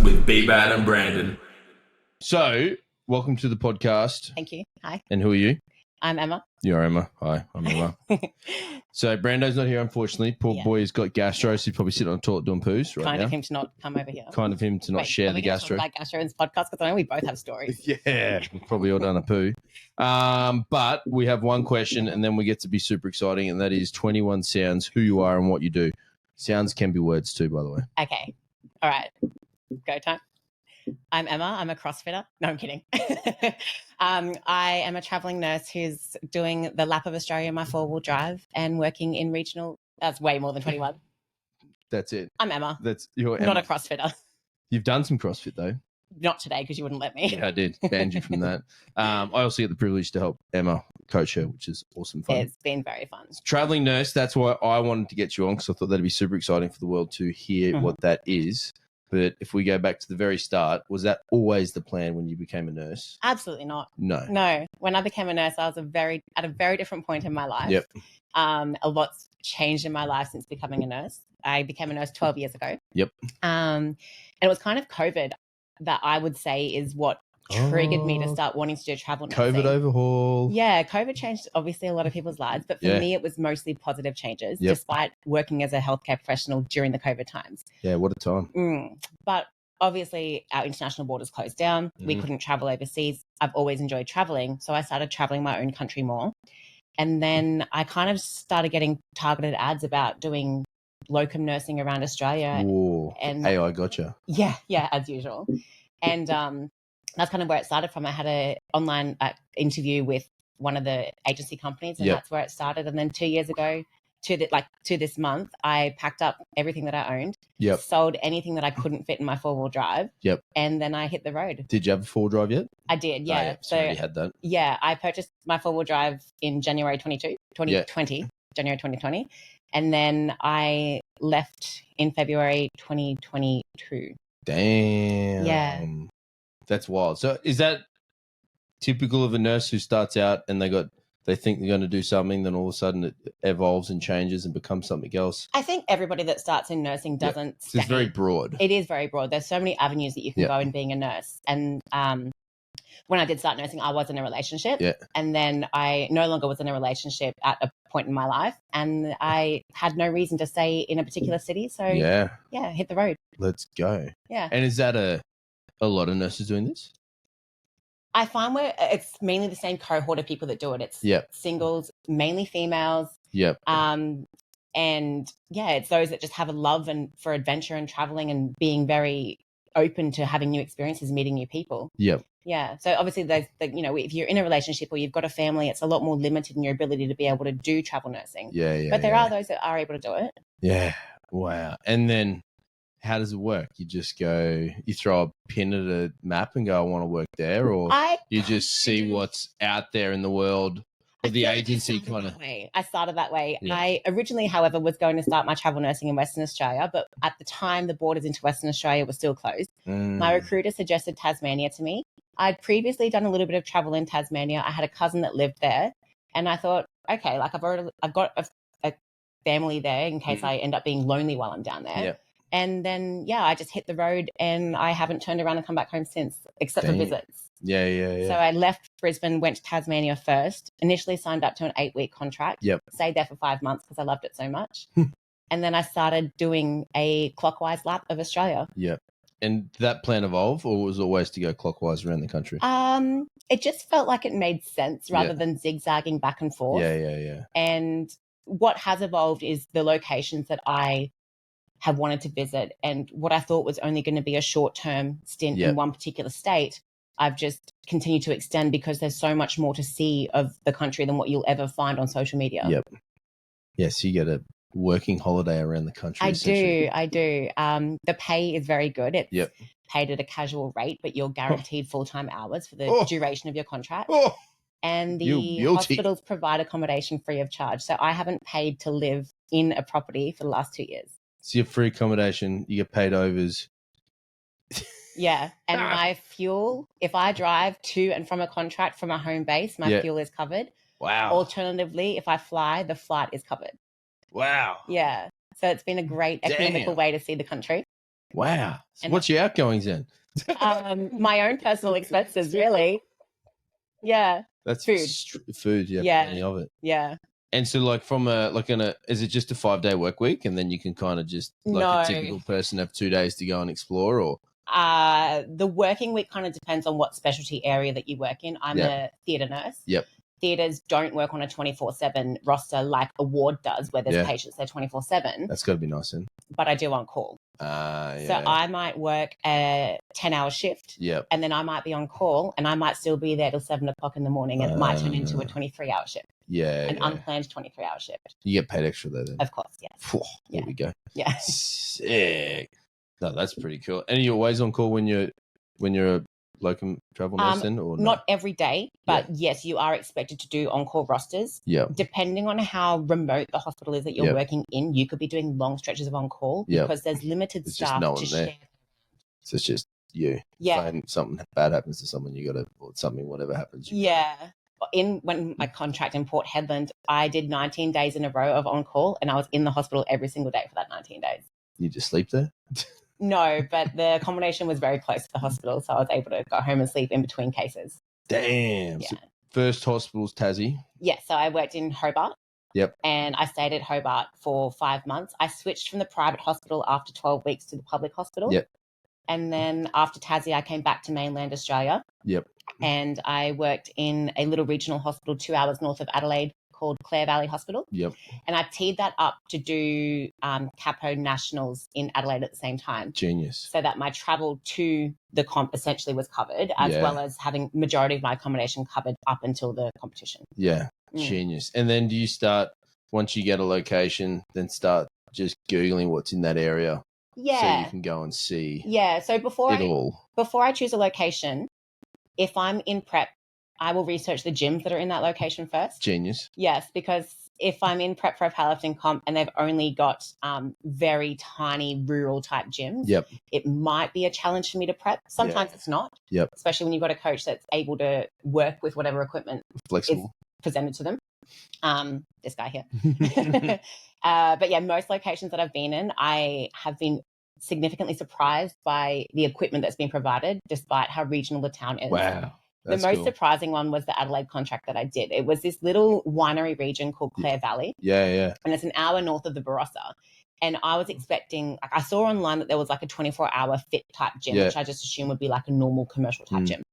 with B-Bad and Brandon. So, welcome to the podcast. Thank you. Hi. And who are you? I'm Emma. You're Emma. Hi, I'm Emma. So, Brando's not here, unfortunately. Poor boy has got gastro, so he's probably sitting on the toilet doing poos right kind now. of him to not come over here. Kind of him to not share the gastro. Like gastro in this podcast, because I know we both have stories. Yeah, we've probably all done a poo. But we have one question, and then we get to be super exciting, and that is 21 sounds, who you are and what you do. Sounds can be words too, by the way. Okay. All right. Go time. I'm Emma. I'm a CrossFitter. No, I'm kidding. I am a travelling nurse who's doing the lap of Australia in my four-wheel drive and working in regional. That's way more than 21. That's it. I'm Emma. You're Emma. Not a CrossFitter. You've done some CrossFit, though. Not today, because you wouldn't let me. Yeah, I did. Banned you from that. I also get the privilege to help Emma coach her, which is awesome fun. It's been very fun. Traveling nurse, that's why I wanted to get you on, because I thought that'd be super exciting for the world to hear what that is. But if we go back to the very start, was that always the plan when you became a nurse? Absolutely not. No. When I became a nurse, I was at a very different point in my life. Yep. A lot's changed in my life since becoming a nurse. I became a nurse 12 years ago. Yep. And it was kind of COVID that I would say is what triggered me to start wanting to do travel nursing. COVID overhaul. Yeah, COVID changed obviously a lot of people's lives, but for me it was mostly positive changes, despite working as a healthcare professional during the COVID times. Yeah, what a time. But obviously our international borders closed down. We couldn't travel overseas. I've always enjoyed traveling, so I started traveling my own country more. And then I kind of started getting targeted ads about doing locum nursing around Australia. Ooh, and AI gotcha. Yeah, as usual. And that's kind of where it started from. I had an online interview with one of the agency companies, and that's where it started. And then 2 years ago, to this month, I packed up everything that I owned, sold anything that I couldn't fit in my four-wheel drive, and then I hit the road. Did you have a four-wheel drive yet? I did, yeah. Oh, yeah. So you had that. Yeah, I purchased my four-wheel drive in January 2020, and then I left in February 2022. Damn. Yeah. That's wild. So is that typical of a nurse who starts out and they think they're going to do something, then all of a sudden it evolves and changes and becomes something else? I think everybody that starts in nursing doesn't stay. It's very broad. It is very broad. There's so many avenues that you can go in being a nurse. And when I did start nursing, I was in a relationship. Yeah. And then I no longer was in a relationship at a point in my life. And I had no reason to stay in a particular city. So, hit the road. Let's go. Yeah. And is that a lot of nurses doing this? I find where it's mainly the same cohort of people that do it. It's singles, mainly females. Yep. And it's those that just have a love for adventure and traveling and being very open to having new experiences, meeting new people. Yep. Yeah. So obviously if you're in a relationship or you've got a family, it's a lot more limited in your ability to be able to do travel nursing. Yeah. But there are those that are able to do it. Yeah. Wow. And then how does it work? You just you throw a pin at a map and go, I want to work there, or you just see what's out there in the world, or the agency kind of. I started that way. Yeah. I originally, however, was going to start my travel nursing in Western Australia, but at the time the borders into Western Australia were still closed. My recruiter suggested Tasmania to me. I'd previously done a little bit of travel in Tasmania. I had a cousin that lived there, and I thought, okay, like I've got a family there in case I end up being lonely while I'm down there. Yeah. And then, I just hit the road and I haven't turned around and come back home since, except for visits. Yeah. So I left Brisbane, went to Tasmania first, initially signed up to an 8-week contract, stayed there for 5 months because I loved it so much. And then I started doing a clockwise lap of Australia. Yep. And did that plan evolve, or was it always to go clockwise around the country? It just felt like it made sense rather than zigzagging back and forth. Yeah. And what has evolved is the locations that I have wanted to visit, and what I thought was only going to be a short-term stint in one particular state, I've just continued to extend because there's so much more to see of the country than what you'll ever find on social media. Yep. Yes, you get a working holiday around the country. I do. The pay is very good. It's paid at a casual rate, but you're guaranteed full-time hours for the duration of your contract. And the hospitals provide accommodation free of charge. So I haven't paid to live in a property for the last 2 years. So you have free accommodation, you get paid overs. Yeah. And my fuel, if I drive to and from a contract from a home base, my fuel is covered. Wow. Alternatively, if I fly, the flight is covered. Wow. Yeah. So it's been a great economical way to see the country. Wow. So And what's your outgoings then? My own personal expenses, really. Yeah. That's food. Food, yeah. Plenty of it. Yeah. And so, like, is it just a 5-day work week, and then you can kind of just a typical person have 2 days to go and explore, or? The working week kind of depends on what specialty area that you work in. I'm a theatre nurse. Yep. Theatres don't work on a 24/7 roster like a ward does, where there's patients there 24/7. That's got to be nice then. But I do on call. Yeah. So I might work a 10-hour shift. Yep. And then I might be on call, and I might still be there till 7 o'clock in the morning, and it might turn into a 23-hour shift. Yeah. An unplanned 23-hour shift. You get paid extra though then? Of course, yes. There we go. Yeah. Sick. No, that's pretty cool. And are you always on call when you're a locum travel nurse then, or not every day, but yes, you are expected to do on-call rosters. Yeah. Depending on how remote the hospital is that you're working in, you could be doing long stretches of on-call because there's limited staff to share. So it's just you. Yeah. If something bad happens to someone, you got to, or something, whatever happens. When my contract in Port Hedland, I did 19 days in a row of on-call, and I was in the hospital every single day for that 19 days. You just sleep there? No, but the accommodation was very close to the hospital, so I was able to go home and sleep in between cases. Damn. Yeah. So first hospital's Tassie? Yeah, so I worked in Hobart. Yep. And I stayed at Hobart for 5 months. I switched from the private hospital after 12 weeks to the public hospital. Yep. And then after Tassie, I came back to mainland Australia. Yep. And I worked in a little regional hospital 2 hours north of Adelaide called Clare Valley Hospital. Yep. And I teed that up to do Capo Nationals in Adelaide at the same time. Genius. So that my travel to the comp essentially was covered, as well as having majority of my accommodation covered up until the competition. Yeah. Genius. And then do you start, once you get a location, then start just Googling what's in that area? Yeah. So you can go and see So before I choose a location, if I'm in prep, I will research the gyms that are in that location first. Genius. Yes, because if I'm in prep for a powerlifting comp and they've only got very tiny rural type gyms, it might be a challenge for me to prep. Sometimes it's not. Yep. Especially when you've got a coach that's able to work with whatever equipment is presented to them. This guy here. But yeah, most locations that I've been in, I have been significantly surprised by the equipment that's been provided, despite how regional the town is. Wow. The most surprising one was the Adelaide contract that I did. It was this little winery region called Clare Valley. Yeah. And it's an hour north of the Barossa. And I was expecting, I saw online that there was like a 24-hour fit type gym, which I just assumed would be like a normal commercial type gym.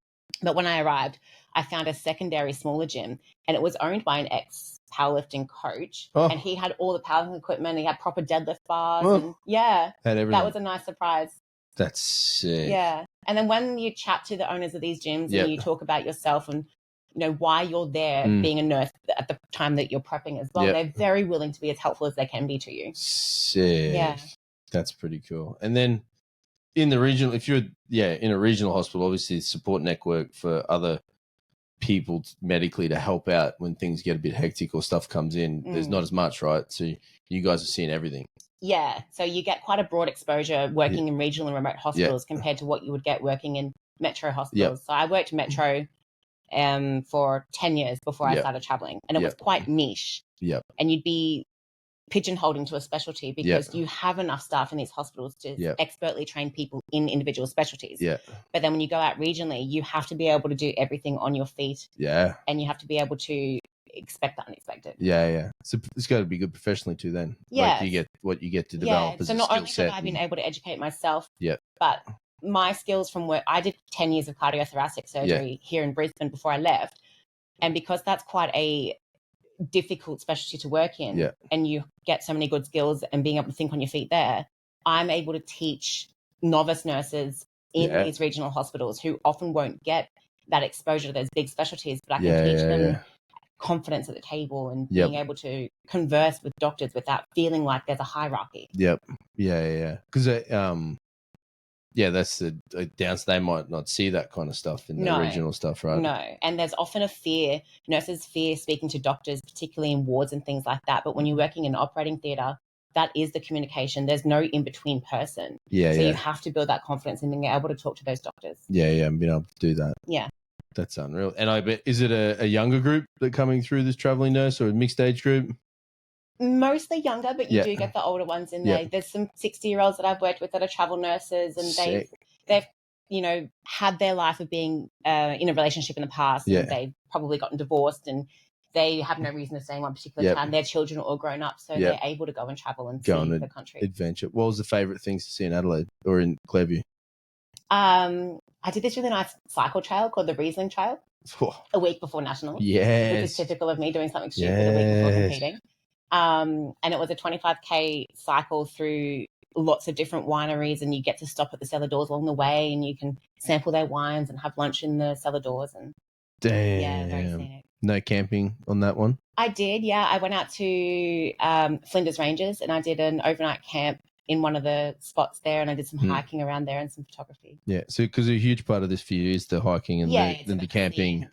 But when I arrived, I found a secondary smaller gym, and it was owned by an ex-powerlifting coach. And he had all the powerlifting equipment. He had proper deadlift bars. And had everything. That was a nice surprise. That's sick. Yeah. And then when you chat to the owners of these gyms and you talk about yourself and, why you're there being a nurse at the time that you're prepping as well, they're very willing to be as helpful as they can be to you. Sick. Yeah. That's pretty cool. And then in the regional, if you're, in a regional hospital, obviously support network for other people medically to help out when things get a bit hectic or stuff comes in. There's not as much, right? So you guys are seeing everything. Yeah. So you get quite a broad exposure working in regional and remote hospitals compared to what you would get working in metro hospitals. So I worked metro for 10 years before I started traveling, and it was quite niche. And you'd be pigeonholed into a specialty because you have enough staff in these hospitals to expertly train people in individual specialties. But then when you go out regionally, you have to be able to do everything on your feet. And you have to be able to expect the unexpected. So it's got to be good professionally too then. Like you get what you get to develop as a skill set. So not only have I been able to educate myself, but my skills from work, I did 10 years of cardiothoracic surgery here in Brisbane before I left. And because that's quite a difficult specialty to work in and you get so many good skills and being able to think on your feet there, I'm able to teach novice nurses in these regional hospitals who often won't get that exposure to those big specialties, but I can teach them confidence at the table and being able to converse with doctors without feeling like there's a hierarchy. Because that's the downside. They might not see that kind of stuff in the regional stuff, right? No. And there's often a fear, nurses fear speaking to doctors, particularly in wards and things like that. But when you're working in an operating theatre, that is the communication. There's no in-between person. So you have to build that confidence in being able to talk to those doctors. And being able to do that. That's unreal. And I bet, is it a younger group that coming through this travelling nurse or a mixed age group? Mostly younger, but you do get the older ones in there. There's some 60-year-olds that I've worked with that are travel nurses, and they've had their life of being in a relationship in the past, and they've probably gotten divorced, and they have no reason to stay in one particular town. Their children are all grown up, so they're able to go and travel and see the country. Adventure. What was the favourite things to see in Adelaide or in Clairview? I did this really nice cycle trail called the Riesling Trail a week before Nationals. Yes. Which is typical of me doing something stupid a week before competing. And it was a 25K cycle through lots of different wineries, and you get to stop at the cellar doors along the way, and you can sample their wines and have lunch in the cellar doors. And damn. Yeah, very scenic. No camping on that one? I did, yeah. I went out to Flinders Ranges, and I did an overnight camp in one of the spots there, and I did some hiking around there and some photography. Yeah, so because a huge part of this for you is the hiking and the camping.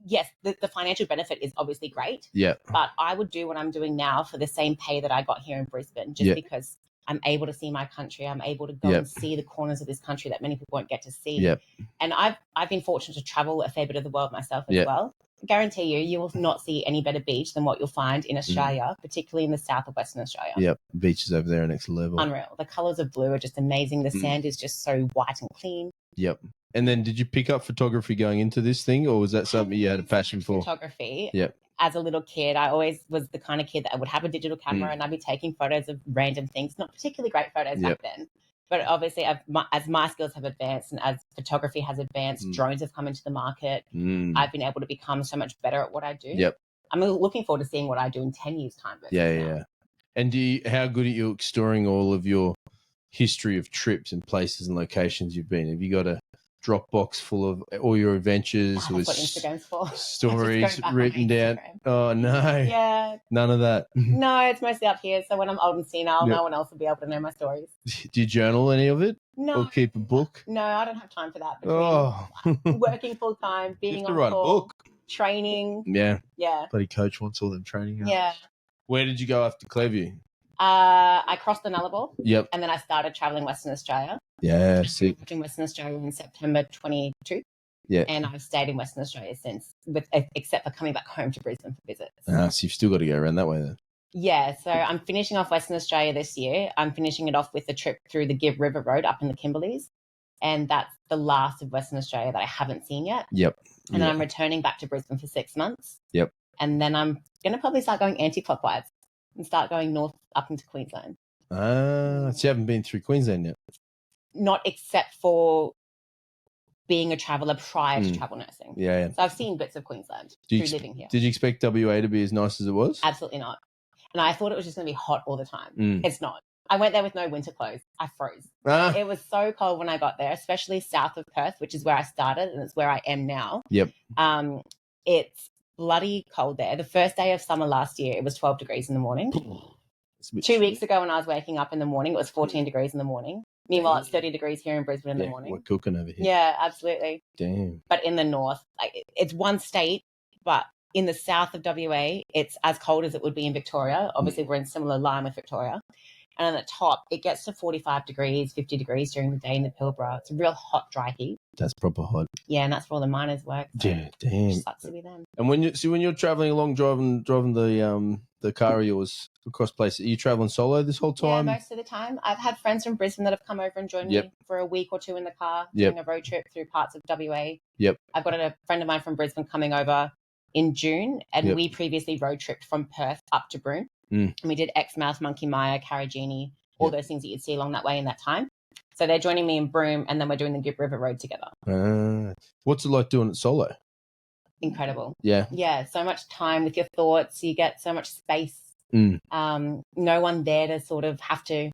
Yes, the financial benefit is obviously great. Yeah. But I would do what I'm doing now for the same pay that I got here in Brisbane, just because I'm able to see my country. I'm able to go and see the corners of this country that many people won't get to see. Yep. And I've been fortunate to travel a fair bit of the world myself as well. I guarantee you will not see any better beach than what you'll find in Australia, particularly in the south of Western Australia. Yep, beaches over there are next level. Unreal. The colours of blue are just amazing. The sand is just so white and clean. Yep. And then did you pick up photography going into this thing, or was that something you had a passion for? Photography. Yep. As a little kid, I always was the kind of kid that I would have a digital camera and I'd be taking photos of random things, not particularly great photos back then. But obviously, as my skills have advanced and as photography has advanced, drones have come into the market. I've been able to become so much better at what I do. Yep. I'm looking forward to seeing what I do in 10 years' time. Yeah. And how good are you storing all of your history of trips and places and locations you've been? Have you got a Dropbox full of all your adventures with what Instagram's for. Stories written down? Oh, no. Yeah. None of that. No, it's mostly up here. So when I'm old and senile, no one else will be able to know my stories. Do you journal any of it? No. Or keep a book? No, I don't have time for that. Between working full time, being on write call, a book. Training. Yeah. Bloody coach wants all them training hours. Yeah. Where did you go after Clairview? I crossed the Nullarbor. Yep. And then I started traveling Western Australia. Yeah, In Western Australia in September 22. Yeah. And I've stayed in Western Australia since, except for coming back home to Brisbane for visits. So you've still got to go around that way then. Yeah, so I'm finishing off Western Australia this year. I'm finishing it off with a trip through the Give River Road up in the Kimberleys. And that's the last of Western Australia that I haven't seen yet. Yep. And then I'm returning back to Brisbane for 6 months. Yep. And then I'm going to probably start going anti-clockwise and start going north up into Queensland. So you haven't been through Queensland yet? Not except for being a traveller prior to travel nursing. Yeah. So I've seen bits of Queensland through living here. Did you expect WA to be as nice as it was? Absolutely not. And I thought it was just going to be hot all the time. It's not. I went there with no winter clothes. I froze. It was so cold when I got there, especially south of Perth, which is where I started and it's where I am now. Yep. It's bloody cold there. The first day of summer last year, it was 12 degrees in the morning. 2 weeks ago when I was waking up in the morning, it was 14 degrees in the morning. Meanwhile, it's 30 degrees here in Brisbane in the morning. We're cooking over here. Yeah, absolutely. Damn. But in the north, it's one state, but in the south of WA, it's as cold as it would be in Victoria. Obviously, we're in similar line with Victoria. And on the top, it gets to 45 degrees, 50 degrees during the day in the Pilbara. It's a real hot, dry heat. That's proper hot. Yeah, and that's where all the miners work. So yeah, damn. It sucks to be them. And when you're traveling along, driving the car of yours across places, are you traveling solo this whole time? Yeah, most of the time. I've had friends from Brisbane that have come over and joined me for a week or two in the car doing a road trip through parts of WA. Yep. I've got a friend of mine from Brisbane coming over in June, and we previously road tripped from Perth up to Broome. And we did Exmouth, Monkey Mia, Carragini, all those things that you'd see along that way in that time. So they're joining me in Broome, and then we're doing the Give River Road together. What's it like doing it solo? Incredible. Yeah. Yeah, so much time with your thoughts. You get so much space. No one there to sort of have to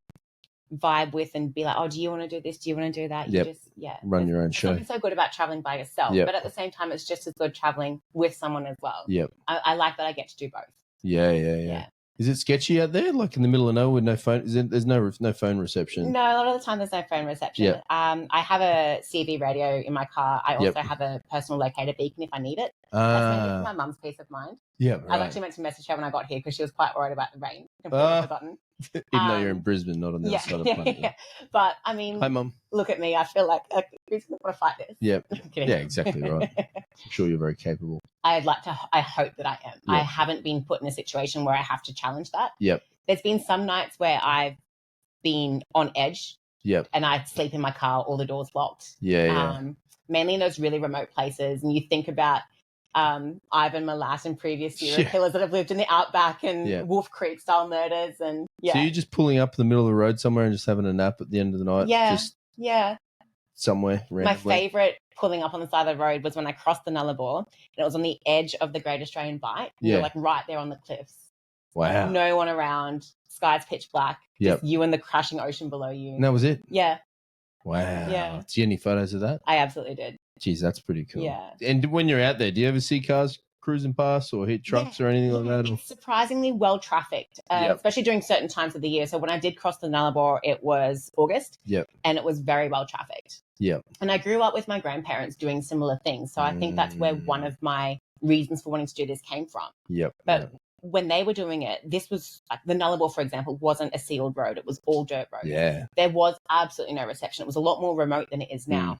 vibe with and be like, oh, do you want to do this? Do you want to do that? You just, run your own show. It's so good about traveling by yourself, but at the same time, it's just as good traveling with someone as well. Yep. I like that I get to do both. Yeah. Is it sketchy out there, like in the middle of nowhere with no phone? There's no phone reception? No, a lot of the time there's no phone reception. Yep. I have a CV radio in my car. I also have a personal locator beacon if I need it. That's mainly for my mum's peace of mind. Yeah, right. I actually meant to message her when I got here because she was quite worried about the rain. Completely forgotten. Even though you're in Brisbane, not on the other side of the planet. Yeah. But I mean, hi, Mum. Look at me. I feel like who's going to want to fight this? Yep. I'm kidding. Yeah, exactly right. I'm sure you're very capable. I hope that I am. Yep. I haven't been put in a situation where I have to challenge that. Yep. There's been some nights where I've been on edge. Yep. And I sleep in my car, all the doors locked. Yeah. Mainly in those really remote places. And you think about Ivan Milat and previous serial killers that have lived in the outback and Wolf Creek style murders. And So you're just pulling up in the middle of the road somewhere and just having a nap at the end of the night? Yeah. Somewhere randomly? My favourite pulling up on the side of the road was when I crossed the Nullarbor and it was on the edge of the Great Australian Bight. You're like right there on the cliffs. Wow. No one around. Sky's pitch black. Just you and the crashing ocean below you. And that was it? Yeah. Wow. Yeah. Do you have any photos of that? I absolutely did. Jeez, that's pretty cool. Yeah. And when you're out there, do you ever see cars cruising past or hit trucks or anything like that? It's surprisingly well trafficked, especially during certain times of the year. So when I did cross the Nullarbor, it was August. Yep. And it was very well trafficked. Yep. And I grew up with my grandparents doing similar things. So I think that's where one of my reasons for wanting to do this came from. Yep. But when they were doing it, this was like the Nullarbor, for example, wasn't a sealed road. It was all dirt roads. Yeah. There was absolutely no reception. It was a lot more remote than it is now.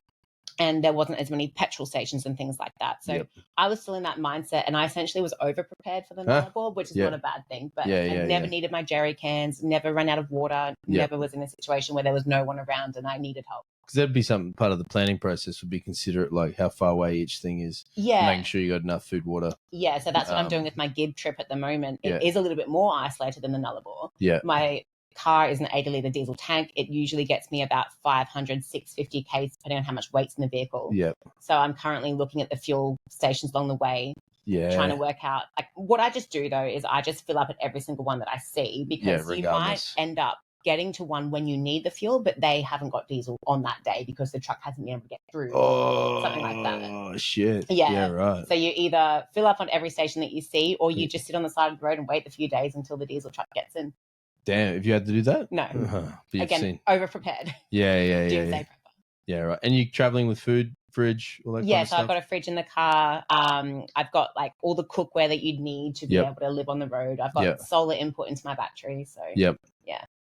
And there wasn't as many petrol stations and things like that. So I was still in that mindset and I essentially was over-prepared for the Nullarbor, which is not a bad thing. But I never needed my jerry cans, never ran out of water, never was in a situation where there was no one around and I needed help. Because that'd be something part of the planning process would be considerate, like how far away each thing is. Yeah. Making sure you got enough food, water. Yeah, so that's what I'm doing with my Gib trip at the moment. It is a little bit more isolated than the Nullarbor. Yeah. My car is an 80-litre diesel tank. It usually gets me about 500, 650 Ks, depending on how much weight's in the vehicle. Yeah. So I'm currently looking at the fuel stations along the way, trying to work out. Like, what I just do, though, is I just fill up at every single one that I see because you might end up getting to one when you need the fuel, but they haven't got diesel on that day because the truck hasn't been able to get through. Something like that. Oh, shit. Yeah, right. So you either fill up on every station that you see or you just sit on the side of the road and wait a few days until the diesel truck gets in. Damn, have you had to do that? No. Again, over-prepared. Yeah. Yeah, right. And you traveling with food, fridge, all that kind of stuff? So I've got a fridge in the car. I've got like all the cookware that you'd need to be able to live on the road. I've got solar input into my battery. So yeah.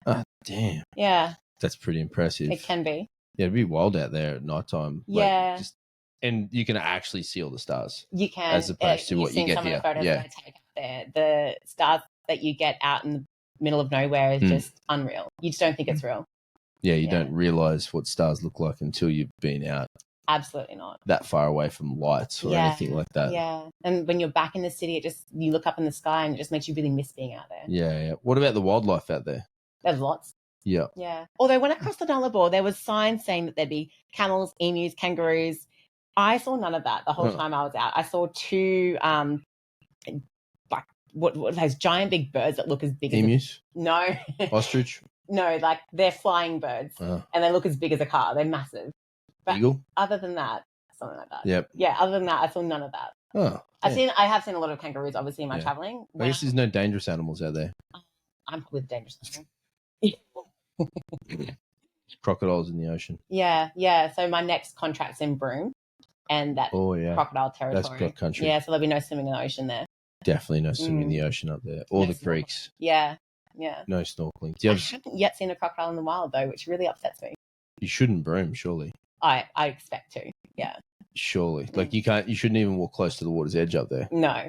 Oh, damn. Yeah. That's pretty impressive. It can be. Yeah, it'd be wild out there at nighttime. Yeah. And you can actually see all the stars. You can. As opposed to what you get here. Some of the photos that I take out there. The stars that you get out in the middle of nowhere is just unreal. You just don't think it's real. Yeah, you don't realise what stars look like until you've been out. Absolutely not. That far away from lights or anything like that. Yeah. And when you're back in the city, you look up in the sky and it just makes you really miss being out there. Yeah. What about the wildlife out there? There's lots. Yeah. Yeah. Although when I crossed the Nullarbor, there was signs saying that there'd be camels, emus, kangaroos. I saw none of that the whole time I was out. I saw two like what are those giant big birds that look as big emus? No. Ostrich? No, like they're flying birds and they look as big as a car. They're massive. But eagle? Other than that, something like that. Yep. Yeah, other than that, I saw none of that. Oh. I have seen a lot of kangaroos obviously in my traveling. I guess there's no dangerous animals out there. I'm with dangerous animals. Crocodiles in the ocean. Yeah. So my next contract's in Broome, and that's crocodile territory. That's croc country. Yeah, so there'll be no swimming in the ocean there. Definitely no swimming in the ocean up there. Or the creeks. Yeah. No snorkeling. I haven't yet seen a crocodile in the wild though, which really upsets me. You shouldn't Broome, surely. I expect to. Yeah. Surely. Like you shouldn't even walk close to the water's edge up there. No.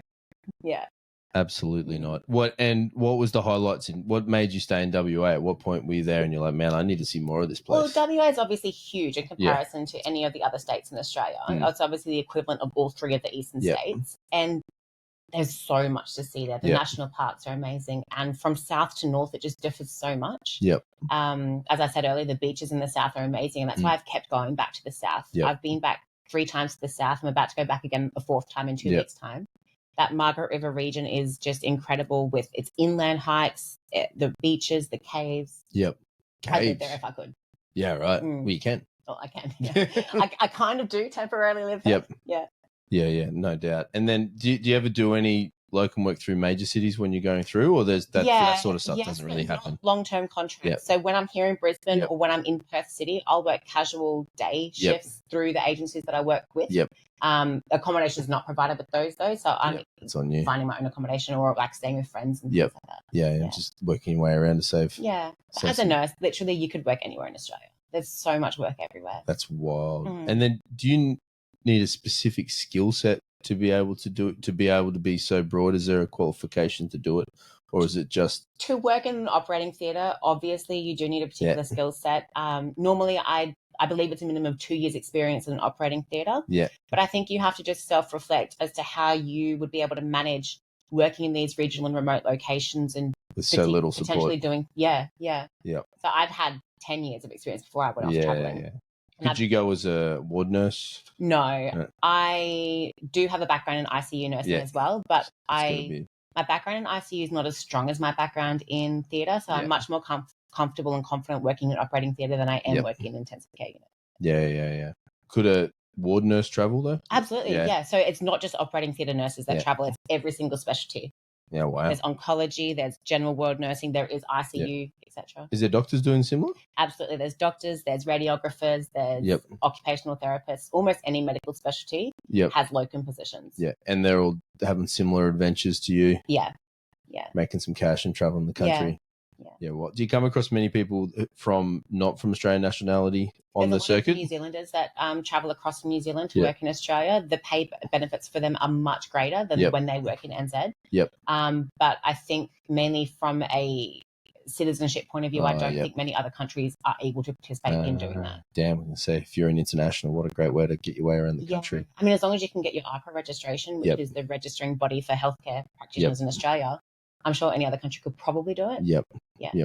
Yeah. Absolutely not. What was the highlights what made you stay in WA? At what point were you there and you're like, man, I need to see more of this place? Well, WA is obviously huge in comparison to any of the other states in Australia. It's obviously the equivalent of all three of the eastern states. And there's so much to see there. The national parks are amazing. And from south to north, it just differs so much. Yep. As I said earlier, the beaches in the south are amazing. And that's why I've kept going back to the south. Yep. I've been back 3 times to the south. I'm about to go back again a 4th time in 2 weeks' time. That Margaret River region is just incredible with its inland hikes, the beaches, the caves. Yep. I'd live there if I could. Yeah, right. Well, you can. Well, I can. Yeah. I kind of do temporarily live there. Yep. Yeah, no doubt. And then do you ever do any locum work through major cities when you're going through, or there's that sort of stuff doesn't really happen? Long-term contracts. Yep. So when I'm here in Brisbane Yep. or when I'm in Perth City, I'll work casual day shifts through the agencies that I work with. Yep. Accommodation is not provided with those though, so I'm it's on you. finding my own accommodation or like staying with friends and Yep. things like that. Yeah, just working your way around to save. Yeah. As a nurse, literally you could work anywhere in Australia. There's so much work everywhere. That's wild. And then do you need a specific skill set to be able to do it, to be able to be so broad? Is there a qualification to do it, or is it just to work in an operating theatre? Obviously, you do need a particular skill set. Normally, I believe it's a minimum of 2 years experience in an operating theatre. Yeah. But I think you have to just self-reflect as to how you would be able to manage working in these regional and remote locations and with so little potentially support. doing So I've had 10 years of experience before I went off traveling. Yeah. Could you go as a ward nurse? No. I do have a background in ICU nursing as well, but my background in ICU is not as strong as my background in theatre, so I'm much more comfortable and confident working in operating theatre than I am working in intensive care unit. Yeah. Could a ward nurse travel though? Absolutely, yeah. So it's not just operating theatre nurses that travel, it's every single specialty. Yeah, wow. There's oncology, there's general ward nursing, there is ICU, etc. Is there doctors doing similar? Absolutely. There's doctors, there's radiographers, there's occupational therapists. Almost any medical specialty has locum positions. Yeah, and they're all having similar adventures to you. Yeah. Making some cash and traveling the country. Yeah. What do you come across many people not from Australian nationality on the circuit? New Zealanders that travel across from New Zealand to work in Australia. The pay benefits for them are much greater than when they work in NZ. But I think mainly from a citizenship point of view, I don't think many other countries are able to participate in doing that. Damn, I can say if you're an international, what a great way to get your way around the country. I mean, as long as you can get your APRA registration, which is the registering body for healthcare practitioners in Australia, I'm sure any other country could probably do it. Yeah,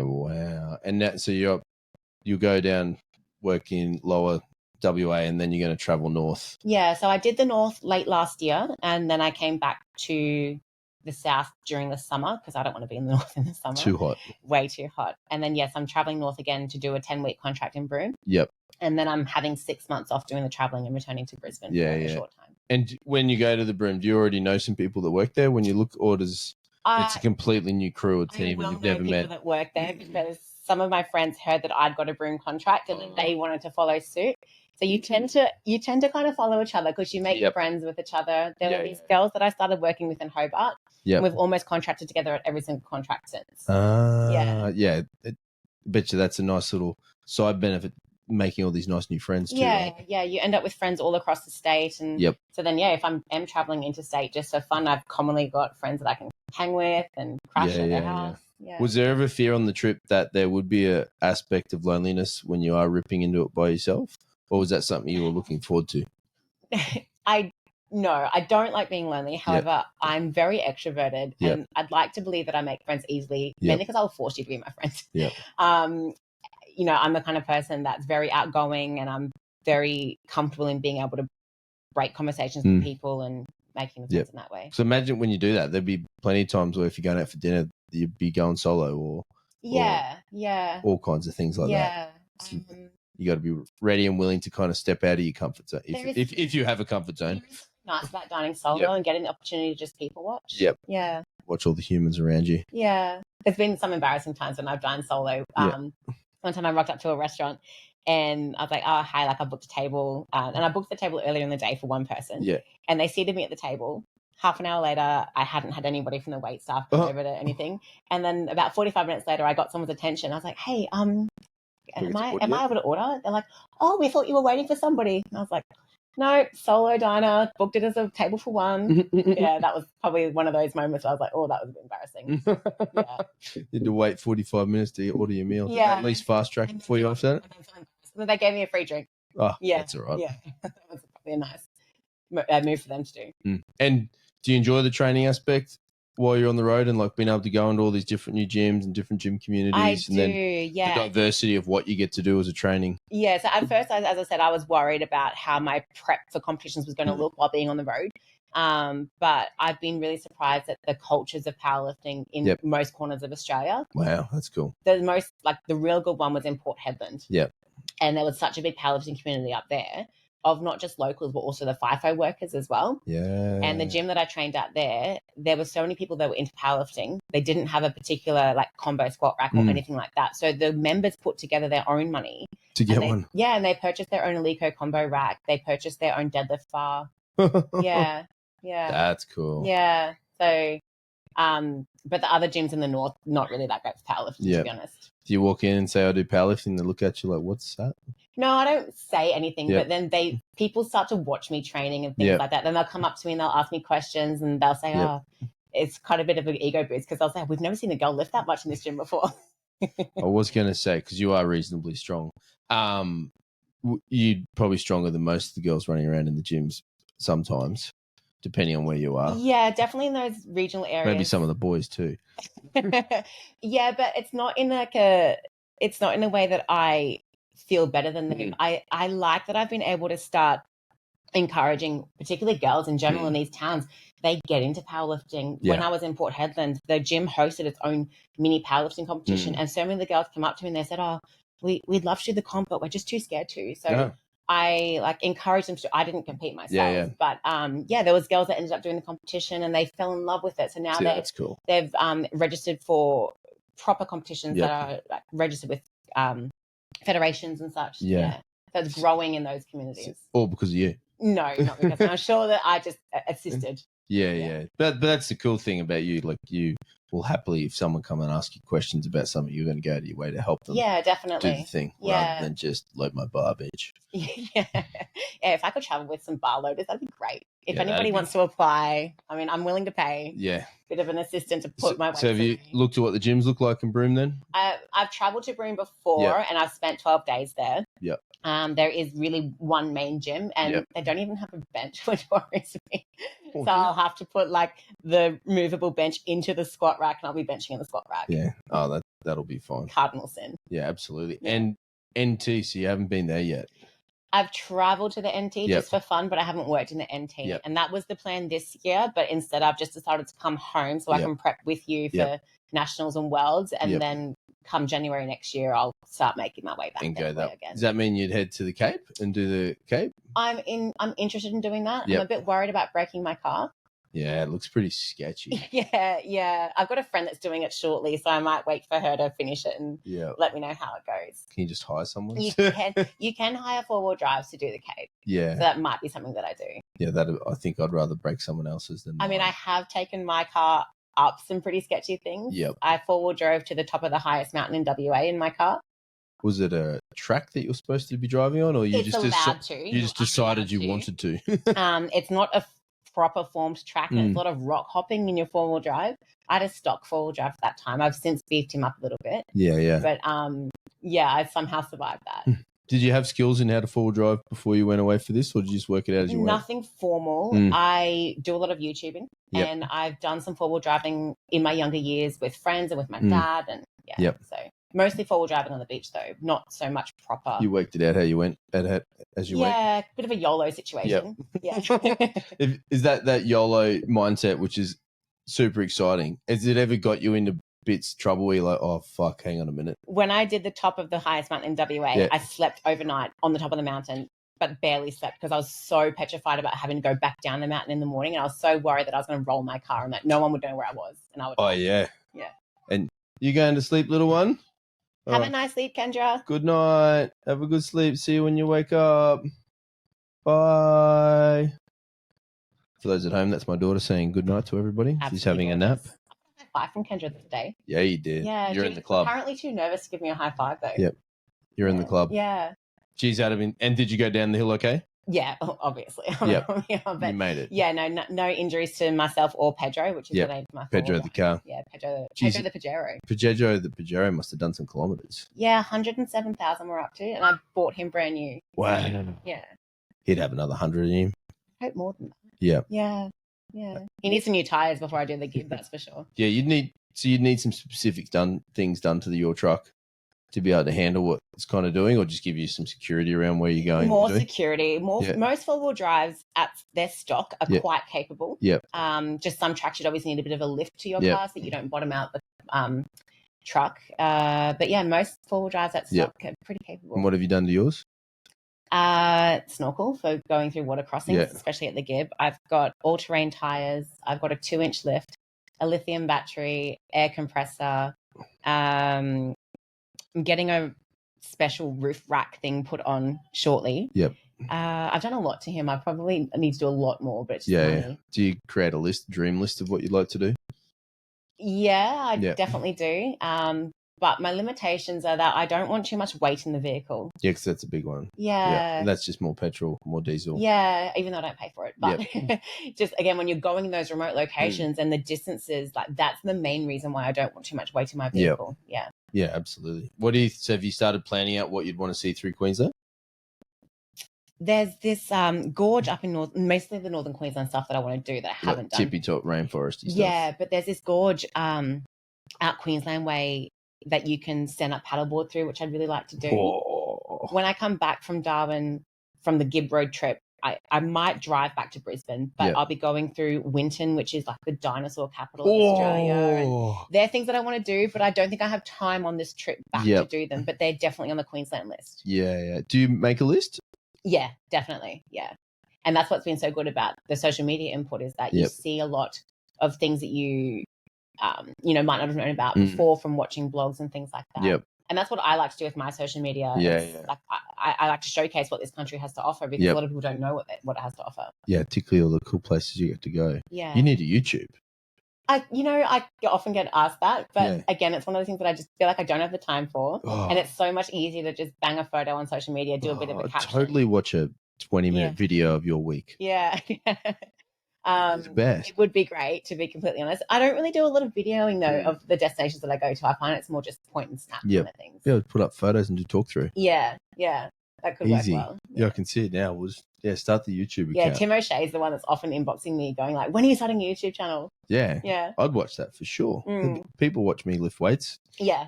wow. And that, so you go down, work in lower WA, and then you're going to travel north. Yeah, so I did the north late last year, and then I came back to the south during the summer because I don't want to be in the north in the summer. Too hot. Way too hot. And then, I'm traveling north again to do a 10-week contract in Broome. Yep. And then I'm having 6 months off doing the traveling and returning to Brisbane for a short time. And when you go to the Broome, do you already know some people that work there when you look, or does... it's a completely new crew or team and you've never met. People that work there because some of my friends heard that I'd got a Broome contract and then they wanted to follow suit. So you tend to kind of follow each other because you make friends with each other. There were these girls that I started working with in Hobart. And we've almost contracted together at every single contract since. I bet you that's a nice little side benefit, making all these nice new friends too. Yeah. You end up with friends all across the state. And so then, if I'm traveling interstate just for fun, I've commonly got friends that I can hang with and crash at their house. Yeah. Was there ever fear on the trip that there would be a aspect of loneliness when you are ripping into it by yourself? Or was that something you were looking forward to? No, I don't like being lonely. However, I'm very extroverted and I'd like to believe that I make friends easily, mainly because I'll force you to be my friend. I'm the kind of person that's very outgoing and I'm very comfortable in being able to break conversations with people and making friends in that way. So imagine when you do that, there'd be plenty of times where if you're going out for dinner, you'd be going solo or all kinds of things like that. So you got to be ready and willing to kind of step out of your comfort zone if you have a comfort zone. Nice about dining solo and getting the opportunity to just people watch. Yeah. Watch all the humans around you. Yeah. There's been some embarrassing times when I've dined solo. One time I rocked up to a restaurant and I was like, oh, hi, I booked a table. And I booked the table earlier in the day for one person. Yeah. And they seated me at the table. Half an hour later, I hadn't had anybody from the wait staff come over to anything. And then about 45 minutes later, I got someone's attention. I was like, hey, am I able to order? They're like, oh, we thought you were waiting for somebody. And I was like, no, solo diner, booked it as a table for one. That was probably one of those moments where I was like, oh, that was a bit embarrassing. You had to wait 45 minutes to order your meal. At least fast track before you offset it. And they gave me a free drink. Oh, that's all right. Yeah, that was probably a nice move for them to do. And do you enjoy the training aspect while you're on the road and being able to go into all these different new gyms and different gym communities? I do, the diversity of what you get to do as a training. Yeah, so at first, as I said, I was worried about how my prep for competitions was going to look while being on the road. But I've been really surprised at the cultures of powerlifting in most corners of Australia. Wow, that's cool. The real good one was in Port Hedland. Yeah. And there was such a big powerlifting community up there. of not just locals, but also the FIFO workers as well. Yeah. And the gym that I trained at there were so many people that were into powerlifting. They didn't have a particular like combo squat rack or anything like that. So the members put together their own money to get one. Yeah, and they purchased their own Alico combo rack. They purchased their own deadlift bar. Yeah. That's cool. Yeah. So, but the other gyms in the north, not really that great for powerlifting, to be honest. Do you walk in and say, I do powerlifting? They look at you like, what's that? No, I don't say anything, but then people start to watch me training and things like that. Then they'll come up to me and they'll ask me questions and they'll say, oh, it's quite a bit of an ego boost because they'll say, we've never seen a girl lift that much in this gym before. I was going to say, because you are reasonably strong, you're probably stronger than most of the girls running around in the gyms sometimes, depending on where you are. Yeah, definitely in those regional areas. Maybe some of the boys too. Yeah, but it's not in a way that I feel better than them. I like that I've been able to start encouraging, particularly girls in general in these towns. They get into powerlifting. When I was in Port Hedland, the gym hosted its own mini powerlifting competition, and so many of the girls came up to me and they said, "Oh, we'd love to do the comp, but we're just too scared to." So I like encouraged them to. I didn't compete myself, but there was girls that ended up doing the competition and they fell in love with it. So now that's cool. They've registered for proper competitions that are like, registered with federations and such. So it's growing in those communities. All because of you? No, not because I'm sure that I just assisted. Yeah. But that's the cool thing about you. Like you will happily, if someone come and ask you questions about something, you're going to go out of your way to help them. Yeah, definitely. Do the thing rather than just load my bar, bitch. Yeah. If I could travel with some bar loaders, that'd be great. If anybody wants to apply, I mean, I'm willing to pay. Yeah. Bit of an assistant to put my weight. So have you looked at what the gyms look like in Broome then? I've travelled to Broome before and I've spent 12 days there. Yep. There is really one main gym and they don't even have a bench, which worries me. So I'll have to put like the movable bench into the squat rack and I'll be benching in the squat rack. Yeah. Oh, that'll be fine. Cardinal sin. Yeah, absolutely. Yeah. And NT, so you haven't been there yet? I've travelled to the NT just for fun, but I haven't worked in the NT. And that was the plan this year. But instead, I've just decided to come home so I can prep with you for Nationals and Worlds. And then come January next year, I'll start making my way back and go that again. Does that mean you'd head to the Cape and do the Cape? I'm interested in doing that. I'm a bit worried about breaking my car. Yeah, it looks pretty sketchy. Yeah. I've got a friend that's doing it shortly, so I might wait for her to finish it and let me know how it goes. Can you just hire someone? You can hire 4-wheel drives to do the Cape. Yeah. So that might be something that I do. Yeah, I think I'd rather break someone else's than mine. I mean, I have taken my car up some pretty sketchy things. Yep. I 4-wheel drove to the top of the highest mountain in WA in my car. Was it a track that you were supposed to be driving on, or you just decided you wanted to? It's not a proper formed track and it's a lot of rock hopping in your 4-wheel drive. I had a stock 4-wheel drive at that time. I've since beefed him up a little bit. Yeah. But I somehow survived that. Did you have skills in how to 4-wheel drive before you went away for this, or did you just work it out as you went? Nothing formal. I do a lot of YouTubing and I've done some 4-wheel driving in my younger years with friends and with my dad and so mostly 4-wheel driving on the beach though, not so much proper. You worked it out how you went as you went? Yeah, bit of a YOLO situation. Yeah. Is that YOLO mindset, which is super exciting, has it ever got you into bits trouble where you're like, oh, fuck, hang on a minute? When I did the top of the highest mountain in WA, I slept overnight on the top of the mountain, but barely slept because I was so petrified about having to go back down the mountain in the morning. And I was so worried that I was going to roll my car and that no one would know where I was. And I would. Oh, yeah. Yeah. And you going to sleep, little one? Have a nice sleep, Kendra. Good night. Have a good sleep. See you when you wake up. Bye. For those at home, that's my daughter saying good night to everybody. Absolutely. She's having a nap. High five from Kendra today. Yeah, you did. Yeah, you're in the club. Apparently too nervous to give me a high five though. Yep. You're in the club. Yeah. She's and did you go down the hill okay? Yeah, obviously. Yep. But you made it. Yeah, no injuries to myself or Pedro, which is the name of my Pedro the car. Yeah, Pedro the Pajero. Pedro the Pajero must have done some kilometres. Yeah, 107,000 we're up to, and I bought him brand new. Wow. Yeah. He'd have another 100 in him. I hope more than that. Yeah. Yeah. He needs some new tyres before I do the gig, that's for sure. Yeah, you'd need some specific things done to your truck to be able to handle what it's kind of doing, or just give you some security around where you're going? More security. Most 4-wheel drives at their stock are quite capable. Yep. Just some tracks should obviously need a bit of a lift to your car so that you don't bottom out the truck. But yeah, most 4-wheel drives at stock are pretty capable. And what have you done to yours? Snorkel for going through water crossings, especially at the Gib. I've got all-terrain tires. I've got a 2-inch lift, a lithium battery, air compressor. I'm getting a special roof rack thing put on shortly. Yep. I've done a lot to him. I probably need to do a lot more, but it's just money. Yeah. Do you create a dream list of what you'd like to do? Yeah, I definitely do. But my limitations are that I don't want too much weight in the vehicle. Yeah, because that's a big one. Yeah. And that's just more petrol, more diesel. Yeah, even though I don't pay for it. But just, again, when you're going in those remote locations and the distances, like that's the main reason why I don't want too much weight in my vehicle. Yeah. Yeah, absolutely. So have you started planning out what you'd want to see through Queensland? There's this gorge up in mostly the northern Queensland stuff that I want to do that I haven't done. Tippy top rainforesty stuff. Yeah, but there's this gorge out Queensland way that you can stand up paddleboard through, which I'd really like to do. Oh. When I come back from Darwin from the Gib Road trip, I might drive back to Brisbane, but I'll be going through Winton, which is like the dinosaur capital of Australia. And they're things that I want to do, but I don't think I have time on this trip back to do them, but they're definitely on the Queensland list. Yeah. Do you make a list? Yeah, definitely. Yeah. And that's what's been so good about the social media input is that you see a lot of things that you might not have known about before from watching blogs and things like that. Yep. And that's what I like to do with my social media. Like I like to showcase what this country has to offer because a lot of people don't know what it has to offer. Yeah, particularly all the cool places you get to go. Yeah. You need a YouTube. I often get asked that, but again, it's one of those things that I just feel like I don't have the time for. And it's so much easier to just bang a photo on social media, do a bit of a caption. Totally watch a 20-minute video of your week. Yeah. It's the best. It would be great, to be completely honest. I don't really do a lot of videoing though of the destinations that I go to. I find it's more just point and snap kind of things. Yeah, put up photos and do talk through. Yeah, that could work well. Yeah, I can see it now. Start the YouTube account. Yeah, Tim O'Shea is the one that's often inboxing me going like, when are you starting a YouTube channel? Yeah. I'd watch that for sure. People watch me lift weights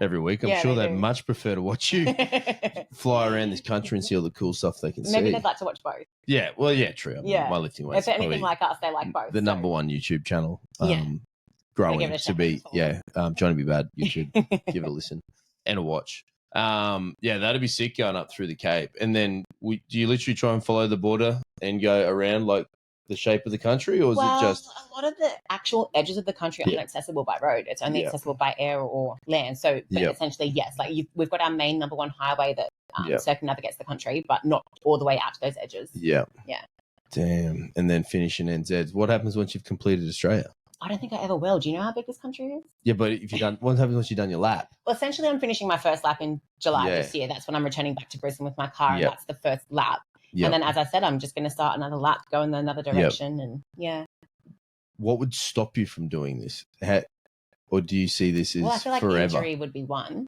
every week. I'm sure they'd much prefer to watch you fly around this country and see all the cool stuff they can see. Maybe they'd like to watch both. Yeah, well, true. My lifting weights. If anything like us, they like both. The number one YouTube channel. Growing to be. Johnny Be Bad. You should give it a listen and a watch. That'd be sick going up through the Cape. And then do you literally try and follow the border and go around like the shape of the country, or is it just a lot of the actual edges of the country aren't accessible by road? It's only accessible by air or land. So essentially, yes, like we've got our main number one highway that circumnavigates the country, but not all the way out to those edges. Yeah. Damn. And then finishing NZs. What happens once you've completed Australia? I don't think I ever will. Do you know how big this country is? Yeah, but what happens once you've done your lap? Well, essentially, I'm finishing my first lap in July this year. That's when I'm returning back to Brisbane with my car, and that's the first lap. And then, as I said, I'm just going to start another lap, go in another direction, and What would stop you from doing this? Or do you see this as I feel like forever? Injury would be one.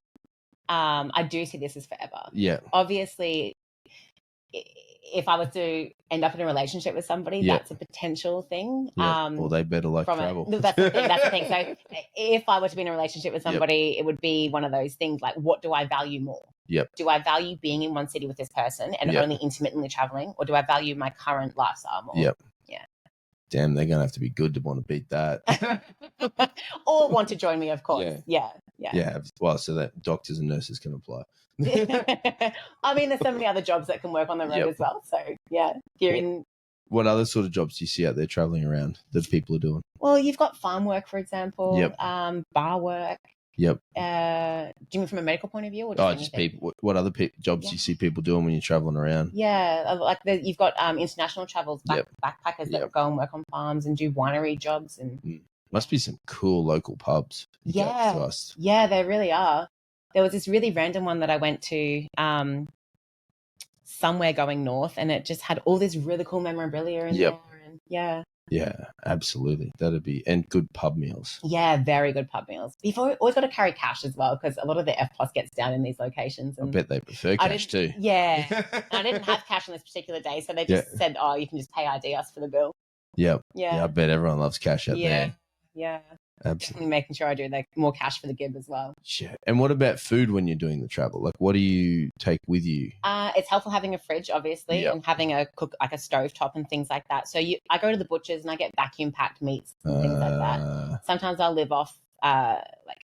I do see this as forever. Yeah. Obviously, if I was to end up in a relationship with somebody, that's a potential thing. Or they better like travel. That's the thing. So if I were to be in a relationship with somebody, it would be one of those things like, what do I value more? Do I value being in one city with this person and only intermittently traveling, or do I value my current lifestyle more? Yeah. Damn, they're going to have to be good to want to beat that. Or want to join me, of course. Yeah. Well, so that doctors and nurses can apply. I mean, there's so many other jobs that can work on the road as well. So, what other sort of jobs do you see out there traveling around that people are doing? Well, you've got farm work, for example, bar work. Do you mean from a medical point of view? Or just people. What other jobs do you see people doing when you're traveling around? Yeah, like you've got international travels, backpackers that go and work on farms and do winery jobs. And must be some cool local pubs. Yeah, there really are. There was this really random one that I went to somewhere going north, and it just had all this really cool memorabilia in there. And yeah, absolutely. That'd be, and good pub meals. Yeah, very good pub meals. You've always got to carry cash as well, because a lot of the F plus gets down in these locations. And I bet they prefer cash too. Yeah. I didn't have cash on this particular day, so they just said, oh, you can just pay ID us for the bill. Yeah, I bet everyone loves cash out there. Yeah. Absolutely. Definitely making sure I do like more cash for the Gib as well. Sure. And what about food when you're doing the travel? Like, what do you take with you? It's helpful having a fridge, obviously, and having a stovetop and things like that. So I go to the butchers and I get vacuum packed meats and things like that. Sometimes I'll live off like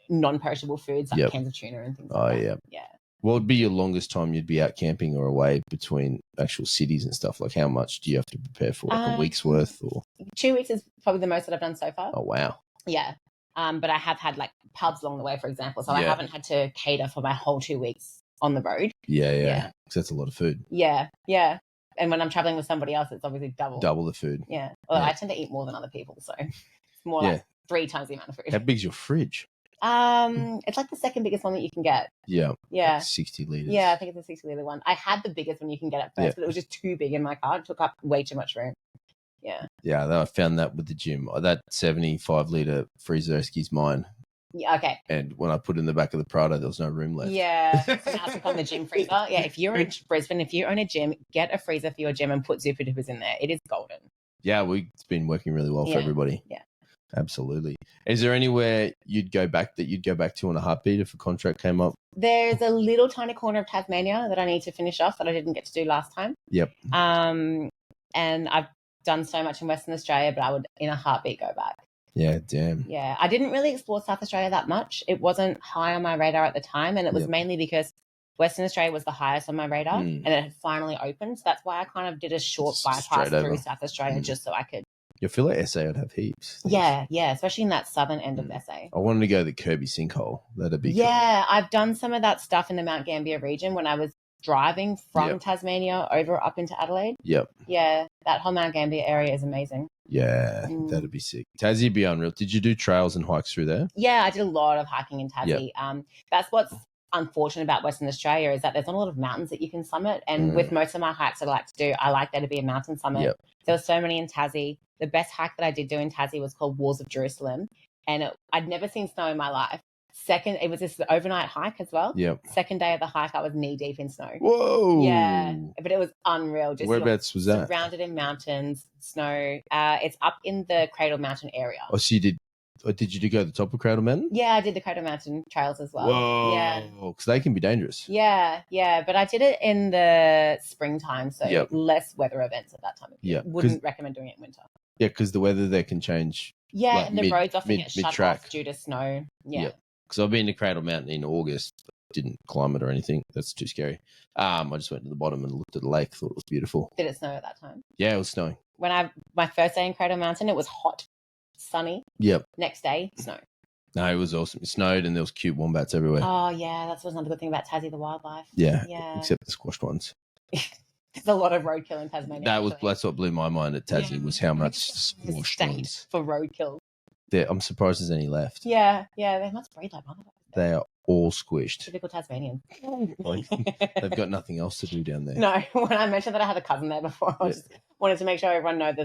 non-perishable foods like cans of tuna and things like that. Yeah. What would be your longest time you'd be out camping or away between actual cities and stuff? Like, how much do you have to prepare for? Like a week's worth, or 2 weeks is probably the most that I've done so far. Oh wow! Yeah, but I have had like pubs along the way, for example, so I haven't had to cater for my whole 2 weeks on the road. Yeah. Because that's a lot of food. Yeah. And when I'm traveling with somebody else, it's obviously double the food. Yeah. Well, I tend to eat more than other people, so it's more like 3 times the amount of food. How big's your fridge? It's like the second biggest one that you can get. Yeah. Yeah. Like 60 liters. Yeah, I think it's a 60-liter one. I had the biggest one you can get at first, but it was just too big in my car. It took up way too much room. Yeah. Yeah, I found that with the gym. That 75-liter freezer is mine. Yeah, okay. And when I put it in the back of the Prado, there was no room left. Yeah. So now it's become the gym freezer. Yeah, if you're in Brisbane, if you own a gym, get a freezer for your gym and put Super Dupers in there. It is golden. Yeah, it's been working really well for everybody. Yeah. Absolutely. Is there anywhere you'd go back to in a heartbeat if a contract came up? There's a little tiny corner of Tasmania that I need to finish off that I didn't get to do last time. Yep. And I've done so much in Western Australia, but I would in a heartbeat go back. Yeah, damn. Yeah, I didn't really explore South Australia that much. It wasn't high on my radar at the time, and it was mainly because Western Australia was the highest on my radar, and it had finally opened. So that's why I kind of did a short bypass through South Australia just so I could. You feel like SA would have heaps. Yeah, especially in that southern end of SA. I wanted to go to the Kirby sinkhole. That'd be cool. I've done some of that stuff in the Mount Gambier region when I was driving from Tasmania over up into Adelaide. Yep. Yeah, that whole Mount Gambier area is amazing. Yeah, that'd be sick. Tassie would be unreal. Did you do trails and hikes through there? Yeah, I did a lot of hiking in Tassie. Yep. That's what's unfortunate about Western Australia is that there's not a lot of mountains that you can summit. And with most of my hikes that I like to do, I like there to be a mountain summit. Yep. There were so many in Tassie. The best hike that I did do in Tassie was called Walls of Jerusalem. And I'd never seen snow in my life. It was this overnight hike as well. Yep. Second day of the hike, I was knee deep in snow. Whoa. Yeah. But it was unreal. Just whereabouts was that? Surrounded in mountains, snow. It's up in the Cradle Mountain area. Oh, so you did. Did you go to the top of Cradle Mountain? Yeah, I did the Cradle Mountain trails as well. Whoa. Yeah. Because they can be dangerous. Yeah. But I did it in the springtime, so less weather events at that time. Yeah. Wouldn't recommend doing it in winter. Yeah, because the weather there can change. Yeah, like and the roads often get shut off due to snow. Yeah. Because I've been to Cradle Mountain in August. Didn't climb it or anything. That's too scary. I just went to the bottom and looked at the lake. Thought it was beautiful. Did it snow at that time? Yeah, it was snowing. My first day in Cradle Mountain, it was hot, sunny. Yep. Next day, snow. No, it was awesome. It snowed and there was cute wombats everywhere. Oh yeah, that's another good thing about Tassie, the wildlife. Yeah. Except the squashed ones. There's a lot of roadkill in Tasmania. That's what blew my mind at Tassie was how much squashed ones for roadkill. I'm surprised there's any left. Yeah, they must breed like motherfuckers. They are all squished. Typical Tasmanian. They've got nothing else to do down there. No, when I mentioned that I had a cousin there before, I just wanted to make sure everyone knows